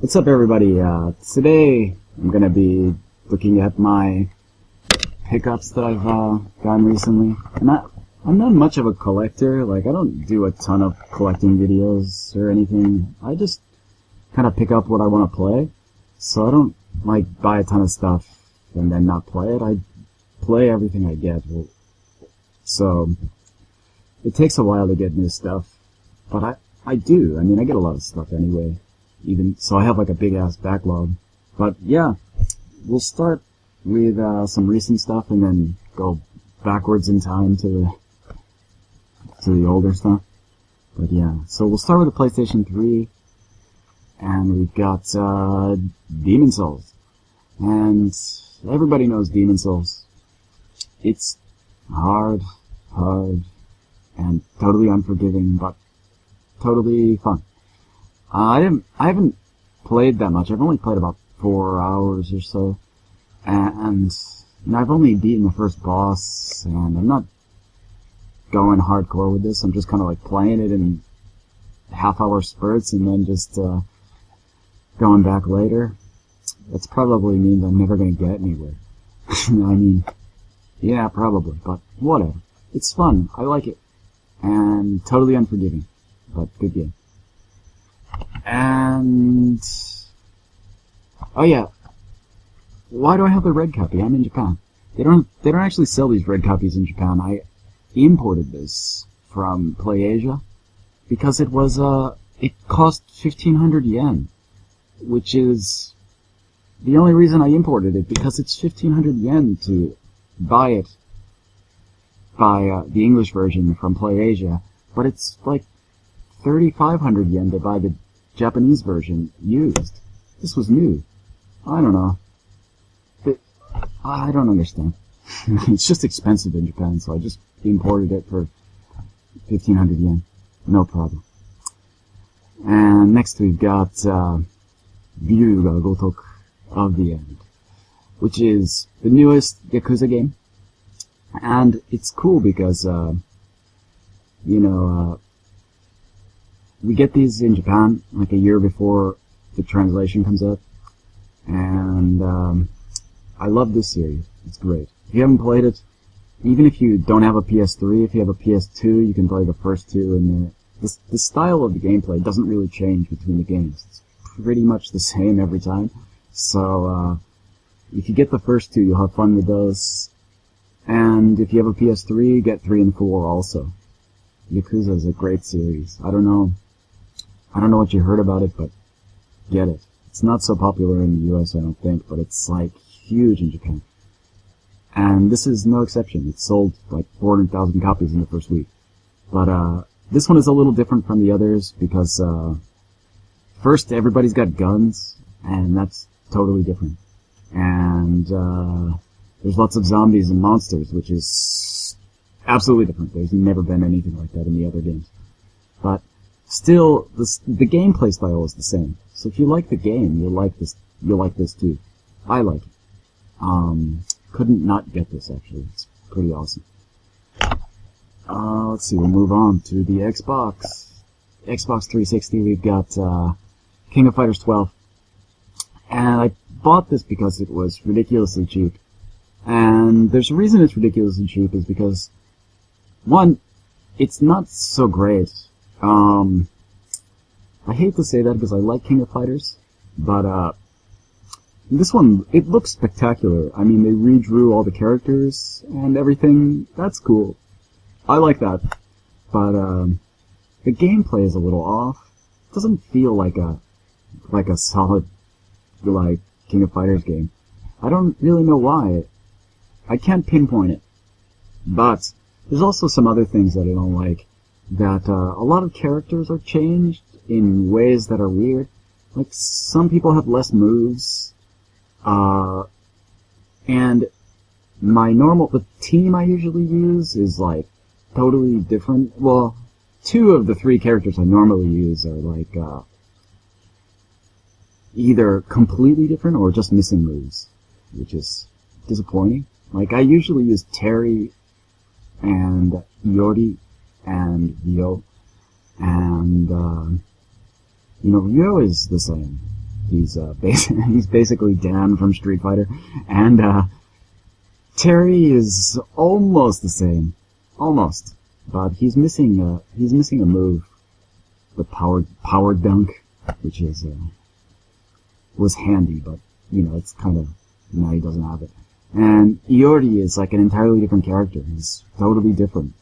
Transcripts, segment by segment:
What's up, everybody? Today I'm gonna be looking at my pickups that I've gotten recently. And I'm not much of a collector. Like, I don't do a ton of collecting videos or anything. I just kind of pick up what I want to play. So I don't like buy a ton of stuff and then not play it. I play everything I get. So it takes a while to get new stuff, but I do. I mean, I get a lot of stuff anyway. Even so, I have like a big ass backlog. But yeah, we'll start with some recent stuff and then go backwards in time to the older stuff. But yeah, so we'll start with the PlayStation 3, and we've got Demon Souls. And everybody knows Demon Souls. It's hard, and totally unforgiving, but totally fun. I haven't played that much. I've only played about 4 hours or so, and I've only beaten the first boss, and I'm not going hardcore with this. I'm just kind of like playing it in half-hour spurts and then just going back later. That's probably means I'm never going to get anywhere. I mean, yeah, probably, but whatever. It's fun. I like it. And totally unforgiving, but good game. And oh yeah, why do I have the red copy? I'm in Japan. They don't actually sell these red copies in Japan. I imported this from PlayAsia because it cost 1,500 yen, which is the only reason I imported it, because it's 1,500 yen to buy it by the English version from PlayAsia, but it's like 3,500 yen to buy the Japanese version used. This was new. I don't know. I don't understand. It's just expensive in Japan, so I just imported it for 1,500 yen. No problem. And next we've got Biru ga Gotoku of the End, which is the newest Yakuza game. And it's cool because, we get these in Japan like a year before the translation comes out, and I love this series. It's great. If you haven't played it, even if you don't have a PS3, if you have a PS2, you can play the first two, and the style of the gameplay doesn't really change between the games. It's pretty much the same every time. So if you get the first two, you'll have fun with those. And if you have a PS3, get 3 and 4 also. Yakuza is a great series. I don't know what you heard about it, but get it. It's not so popular in the US, I don't think, but it's like huge in Japan. And this is no exception. It sold like 400,000 copies in the first week. But this one is a little different from the others because first, everybody's got guns, and that's totally different. And there's lots of zombies and monsters, which is absolutely different. There's never been anything like that in the other games. But still, the gameplay style is the same. So if you like the game, you'll like this too. I like it. Couldn't not get this, actually. It's pretty awesome. Let's see, we'll move on to the Xbox. Xbox 360, we've got King of Fighters 12. And I bought this because it was ridiculously cheap. And there's a reason it's ridiculously cheap, is because, one, it's not so great. I hate to say that because I like King of Fighters, but this one, it looks spectacular. I mean, they redrew all the characters and everything. That's cool. I like that. But the gameplay is a little off. It doesn't feel like a solid like King of Fighters game. I don't really know why. I can't pinpoint it. But there's also some other things that I don't like. That a lot of characters are changed in ways that are weird. Like, some people have less moves. And the team I usually use is like totally different. Well, 2 of the 3 characters I normally use are like either completely different or just missing moves, which is disappointing. Like, I usually use Terry and Yori and Ryo, and Ryo is the same. He's he's basically Dan from Street Fighter, and Terry is almost the same, almost, but he's missing a move, the power dunk, which is was handy, but you know it's kind of now he doesn't have it. And Iori is like an entirely different character. He's totally different.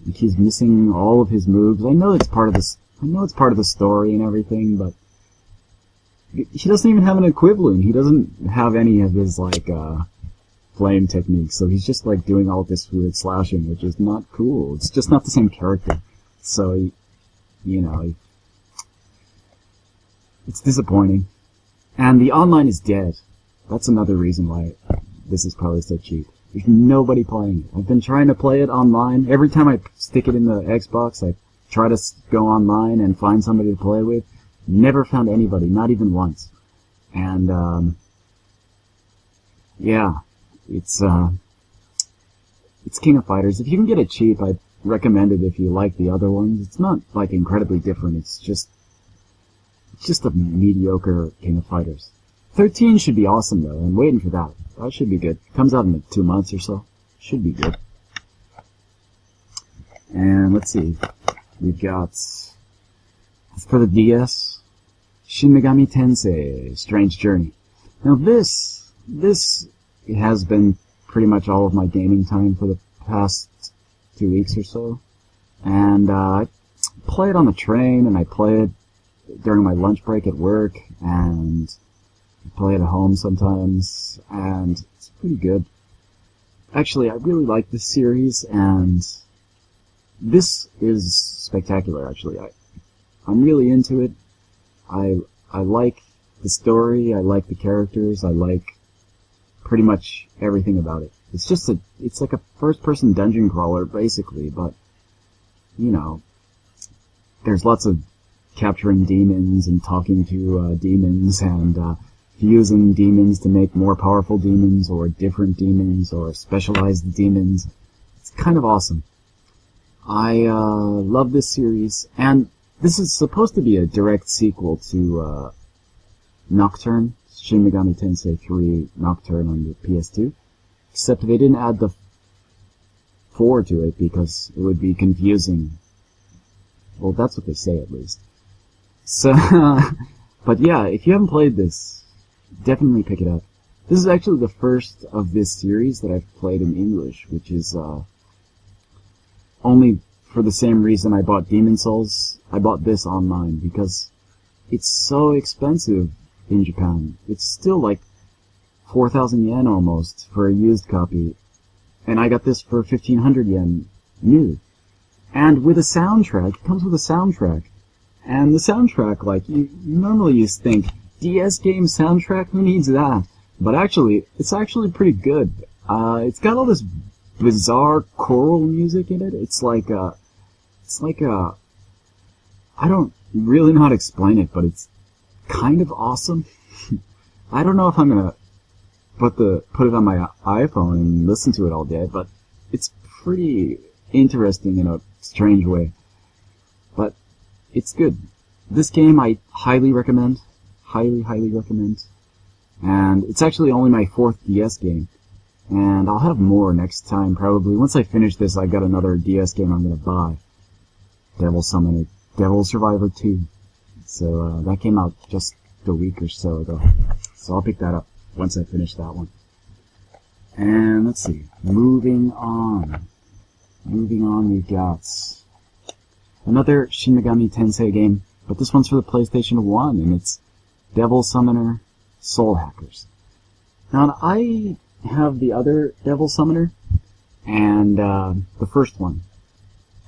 Like, he's missing all of his moves. I know it's part of this. I know it's part of the story and everything, but he doesn't even have an equivalent. He doesn't have any of his like flame techniques. So he's just like doing all this weird slashing, which is not cool. It's just not the same character. So it's disappointing. And the online is dead. That's another reason why this is probably so cheap. There's nobody playing it. I've been trying to play it online. Every time I stick it in the Xbox, I try to go online and find somebody to play with. Never found anybody, not even once. And, yeah, it's King of Fighters. If you can get it cheap, I'd recommend it if you like the other ones. It's not, like, incredibly different. It's just a mediocre King of Fighters. 13 should be awesome, though. I'm waiting for that. That should be good. Comes out in like 2 months or so. Should be good. And let's see. We've got, for the DS, Shin Megami Tensei Strange Journey. Now this has been pretty much all of my gaming time for the past 2 weeks or so. And I play it on the train, and I play it during my lunch break at work, and play it at home sometimes, and it's pretty good. Actually, I really like this series, and this is spectacular, actually. I'm really into it. I like the story, I like the characters, I like pretty much everything about it. It's like a first-person dungeon crawler, basically, but, you know, there's lots of capturing demons and talking to demons and using demons to make more powerful demons or different demons or specialized demons. It's kind of awesome. I love this series, and this is supposed to be a direct sequel to Nocturne, Shin Megami Tensei 3 Nocturne on the PS2, except they didn't add the 4 to it because it would be confusing. Well, that's what they say at least. So, but yeah, if you haven't played this, definitely pick it up. This is actually the first of this series that I've played in English, which is only for the same reason I bought Demon Souls. I bought this online because it's so expensive in Japan. It's still like 4,000 yen almost for a used copy, and I got this for 1,500 yen new. And with a soundtrack, it comes with a soundtrack. And the soundtrack, like, you normally think, DS game soundtrack, who needs that? But actually, it's actually pretty good. It's got all this bizarre choral music in it. It's like a, I don't really know how to explain it, but it's kind of awesome. I don't know if I'm gonna put it on my iPhone and listen to it all day, but it's pretty interesting in a strange way. But it's good. This game I highly recommend. Highly, highly recommend. And it's actually only my 4th DS game. And I'll have more next time, probably. Once I finish this, I've got another DS game I'm gonna buy. Devil Survivor 2. So, that came out just a week or so ago. So I'll pick that up once I finish that one. And let's see. Moving on, we've got another Shin Megami Tensei game, but this one's for the PlayStation 1, and it's Devil Summoner Soul Hackers. Now, I have the other Devil Summoner, and the first one.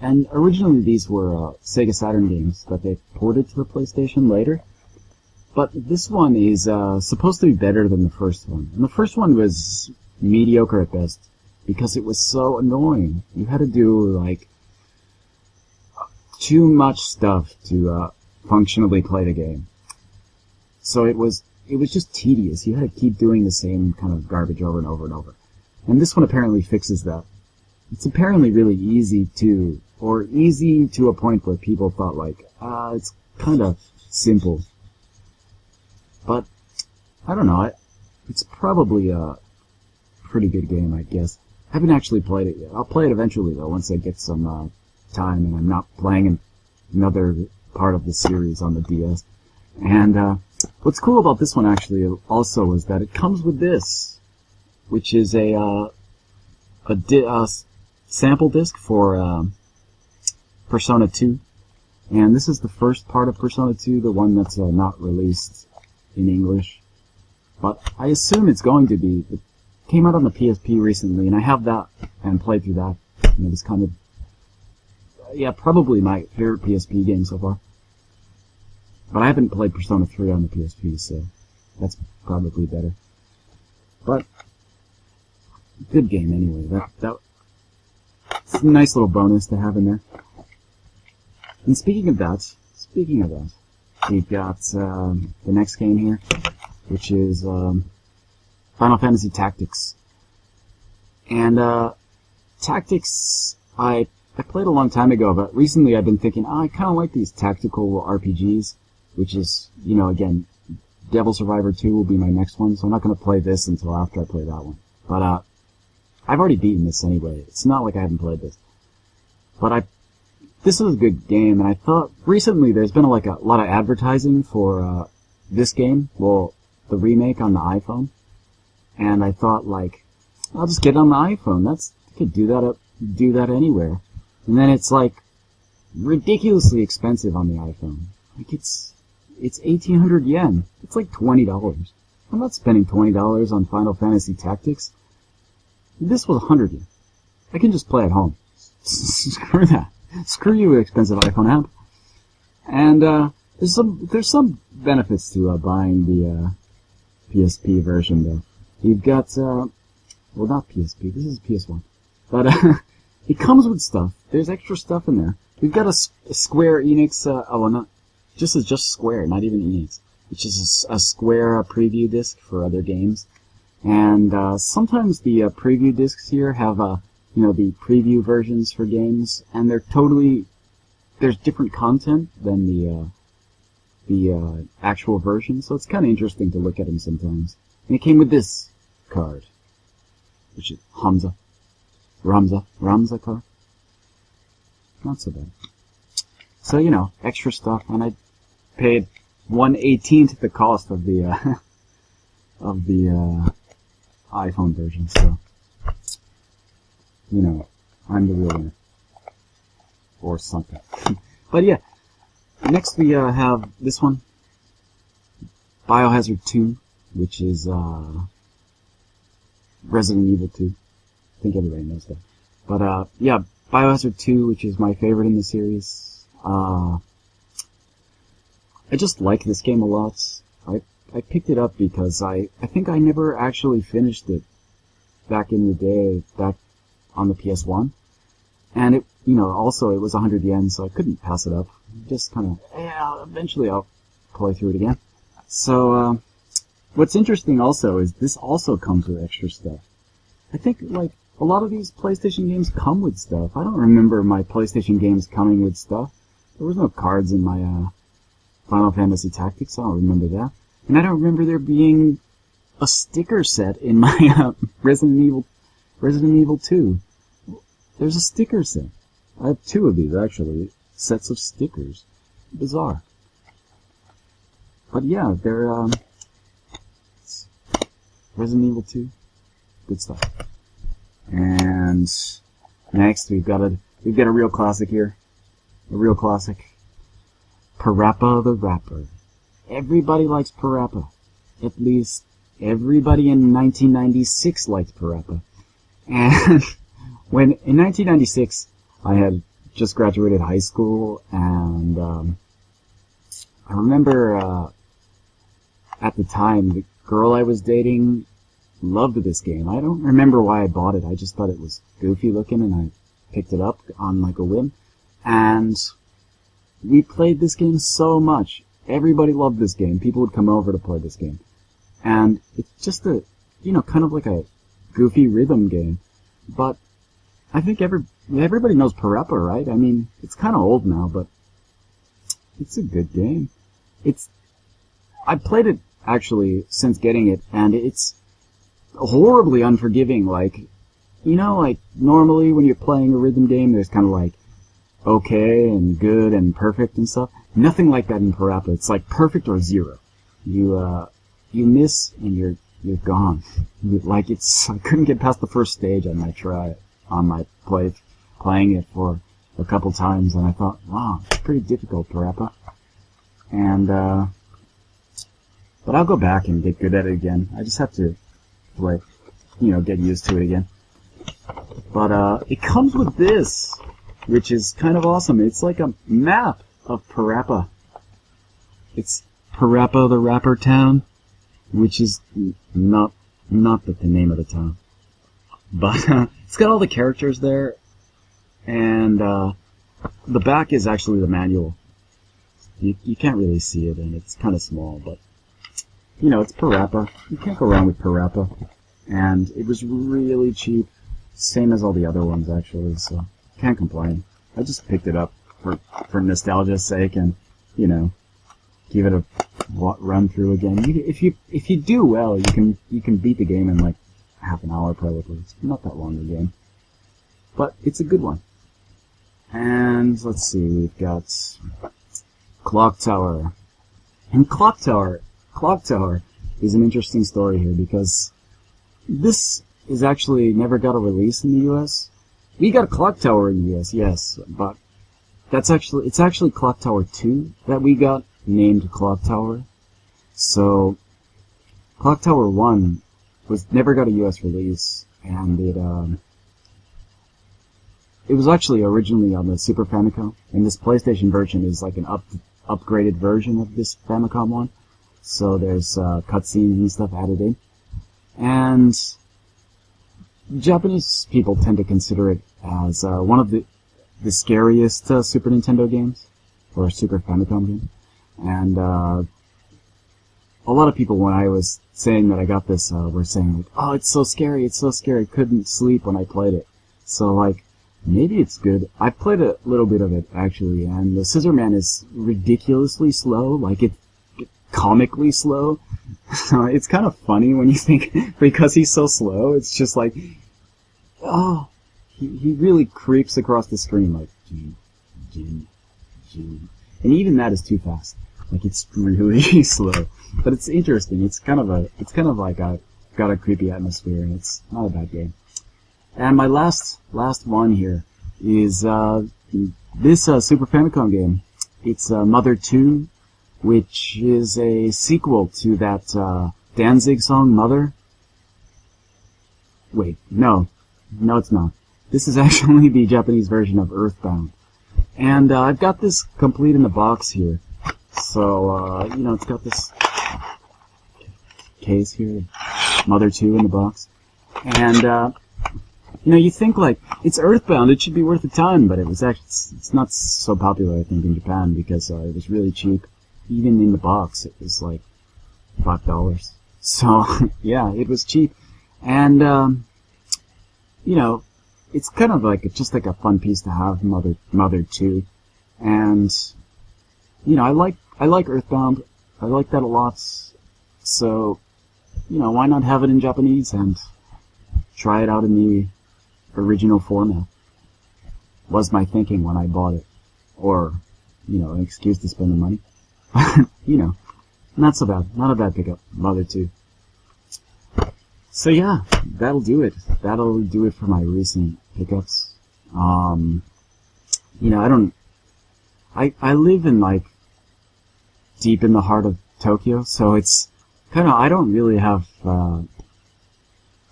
And originally these were Sega Saturn games that they ported to the PlayStation later. But this one is supposed to be better than the first one. And the first one was mediocre at best, because it was so annoying. You had to do, like, too much stuff to functionally play the game. So it was just tedious. You had to keep doing the same kind of garbage over and over and over. And this one apparently fixes that. It's apparently really easy too, or easy to a point where people thought like, it's kind of simple. But I don't know. It's probably a pretty good game, I guess. I haven't actually played it yet. I'll play it eventually, though, once I get some time and I'm not playing another part of the series on the DS. And what's cool about this one, actually, also, is that it comes with this, which is a sample disc for Persona 2. And this is the first part of Persona 2, the one that's not released in English. But I assume it's going to be. It came out on the PSP recently, and I have that and played through that. And it was kind of, yeah, probably my favorite PSP game so far. But I haven't played Persona 3 on the PSP, so that's probably better. But good game anyway. It's a nice little bonus to have in there. And speaking of that, we've got the next game here, which is Final Fantasy Tactics. And Tactics, I played a long time ago, but recently I've been thinking, I kind of like these tactical RPGs, which is, you know, again, Devil Survivor 2 will be my next one, so I'm not going to play this until after I play that one. But I've already beaten this anyway. It's not like I haven't played this. But this is a good game, and I thought recently there's been a lot of advertising for this game, well, the remake on the iPhone, and I thought, like, I'll just get it on the iPhone. I could do that anywhere. And then it's like ridiculously expensive on the iPhone. Like it's 1,800 yen. It's like $20. I'm not spending $20 on Final Fantasy Tactics. This was 100 yen. I can just play at home. Screw that. Screw you, expensive iPhone app. And there's some benefits to buying the PSP version, though. You've got well, not PSP. This is PS1, but it comes with stuff. There's extra stuff in there. We've got a Square Enix. Not just Square, not even Enix. Which is a Square preview disc for other games. And sometimes the preview discs here have the preview versions for games, and there's different content than the actual version, so it's kind of interesting to look at them sometimes. And it came with this card, which is Ramza card. Not so bad. So, extra stuff, and I paid 1/18 the cost of the iPhone version, so I'm the real winner. Or something. But yeah, next we have this one, Biohazard 2, which is Resident Evil 2. I think everybody knows that. But yeah, Biohazard 2, which is my favorite in the series. I just like this game a lot. I picked it up because I think I never actually finished it back in the day, back on the PS1. And it, also it was 100 yen, so I couldn't pass it up. Just kind of, eventually I'll play through it again. So, what's interesting also is this also comes with extra stuff. I think, like, a lot of these PlayStation games come with stuff. I don't remember my PlayStation games coming with stuff. There was no cards in my, Final Fantasy Tactics, I don't remember that. And I don't remember there being a sticker set in my, Resident Evil 2. There's a sticker set. I have 2 of these, actually. Sets of stickers. Bizarre. But yeah, they're, Resident Evil 2. Good stuff. And next we've got a real classic here. A real classic. Parappa the Rapper. Everybody likes Parappa. At least everybody in 1996 liked Parappa. And when, in 1996, I had just graduated high school, and I remember at the time, the girl I was dating loved this game. I don't remember why I bought it. I just thought it was goofy looking, and I picked it up on like a whim. And we played this game so much. Everybody loved this game. People would come over to play this game. And it's just a, kind of like a goofy rhythm game. But I think everybody knows Parappa, right? I mean, it's kind of old now, but it's a good game. I played it actually, since getting it, and it's horribly unforgiving. Like, you know, like, normally when you're playing a rhythm game, there's kind of like, okay, and good, and perfect, and stuff. Nothing like that in Parappa. It's like perfect or zero. You miss, and you're gone. Like, I couldn't get past the first stage on my playing it for a couple times, and I thought, wow, it's pretty difficult, Parappa. And, but I'll go back and get good at it again. I just have to, like, you know, get used to it again. But, it comes with this, which is kind of awesome. It's like a map of Parappa. It's Parappa the Rapper Town, which is not the name of the town. But, it's got all the characters there, and, the back is actually the manual. You can't really see it, and it's kind of small, but, you know, it's Parappa. You can't go wrong with Parappa. And it was really cheap, same as all the other ones, actually, so can't complain. I just picked it up for nostalgia's sake, and, you know, give it a run through again. If you do well, you can beat the game in like half an hour probably. It's not that long a game, but it's a good one. And let's see, we've got Clock Tower. And Clock Tower is an interesting story here, because this is actually never got a release in the US. We got a Clock Tower in the US, yes, but it's actually Clock Tower 2 that we got named Clock Tower. So Clock Tower 1 never got a US release, and it was actually originally on the Super Famicom, and this PlayStation version is like an upgraded version of this Famicom one. So there's cutscenes and stuff added in. And Japanese people tend to consider it as one of the scariest Super Nintendo games, or Super Famicom game. And a lot of people, when I was saying that I got this, were saying, like, oh, it's so scary, couldn't sleep when I played it. So, like, maybe it's good. I've played a little bit of it, actually, and the Scissor Man is ridiculously slow, like, it's comically slow. It's kind of funny when you think, because he's so slow, it's just like, oh, he really creeps across the screen, like, G. And even that is too fast. Like, it's really slow. But it's interesting. It's kind of like got a creepy atmosphere, and it's not a bad game. And my last one here is this Super Famicom game. It's Mother 2, which is a sequel to that Danzig song, Mother. Wait, no, it's not. This is actually the Japanese version of Earthbound. And I've got this complete in the box here. So, you know, it's got this case here, Mother 2 in the box. And, you know, you think, like, it's Earthbound, it should be worth the time, but it's not so popular, I think, in Japan, because it was really cheap. Even in the box, it was like $5. So, yeah, it was cheap. And, you know, it's kind of like, just like a fun piece to have, Mother 2. And, you know, I like Earthbound. I like that a lot. So, you know, why not have it in Japanese and try it out in the original format? Was my thinking when I bought it. Or, you know, an excuse to spend the money. You know, not so bad. Not a bad pickup. Mother 2. So yeah, that'll do it. That'll do it for my recent pickups. You know, I live in, like, deep in the heart of Tokyo, so it's I don't really have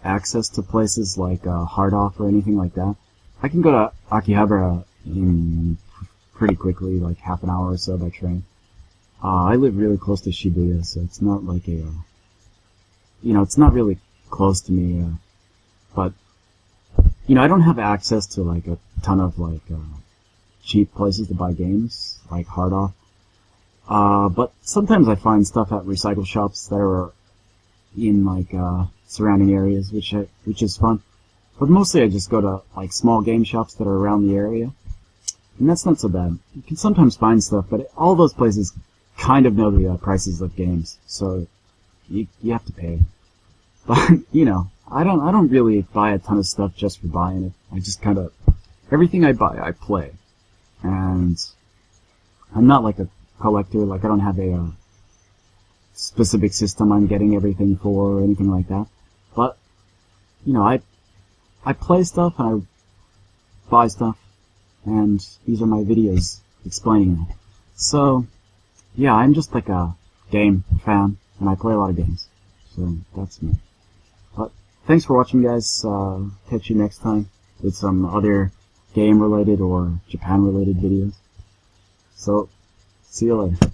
access to places like Hard Off or anything like that. I can go to Akihabara in pretty quickly, like half an hour or so by train. I live really close to Shibuya, so it's not like you know, it's not really close to me, but, you know, I don't have access to, like, a ton of, like, cheap places to buy games, like Hard Off. But sometimes I find stuff at recycle shops that are in, like, surrounding areas, which is fun. But mostly I just go to, like, small game shops that are around the area. And that's not so bad. You can sometimes find stuff, but all those places kind of know the prices of games. So, you have to pay. But, you know, I don't really buy a ton of stuff just for buying it. I just kinda, everything I buy, I play. And I'm not like a collector, like I don't have a specific system I'm getting everything for or anything like that. But, you know, I play stuff and I buy stuff, and these are my videos explaining that. So, yeah, I'm just like a game fan, and I play a lot of games. So, that's me. But, thanks for watching, guys. Catch you next time with some other game-related or Japan-related videos. So, see you later.